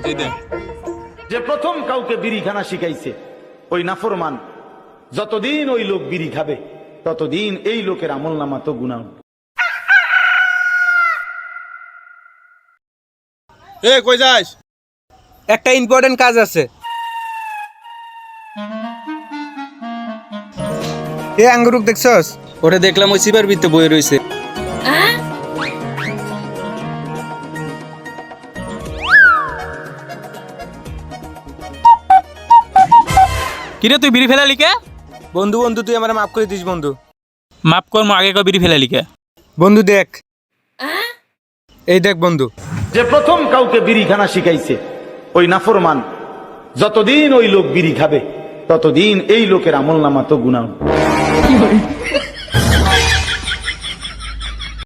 এই দেখ। যে প্রথম কাউকে বিড়ি খানা শিখাইছে ওই নাফরমান, যতদিন ওই লোক বিড়ি খাবে ততদিন এই লোকের আমল নামা তো গুনাহ। এ কই যাস? একটা ইম্পর্টেন্ট কাজ আছে। এ আঙ্গুরুক দেখছস? ওটা দেখলাম ওই সিবার ভিতরে বয়ে রয়েছে। কিরে তুই বিড়ি ফেলালি কে? বন্ধু বন্ধু তুই আমার মাফ করে দিস বন্ধু। মাপ কর, আগে কো বিড়ি ফেলালি কে? বন্ধু দেখ, এই দেখ বন্ধু। যে প্রথম কাউকে বিড়ি খানা শিখাইছে ওই নাফরমান, যতদিন ওই লোক বিড়ি খাবে ততদিন এই লোকের আমল নামা তো গুনাহ।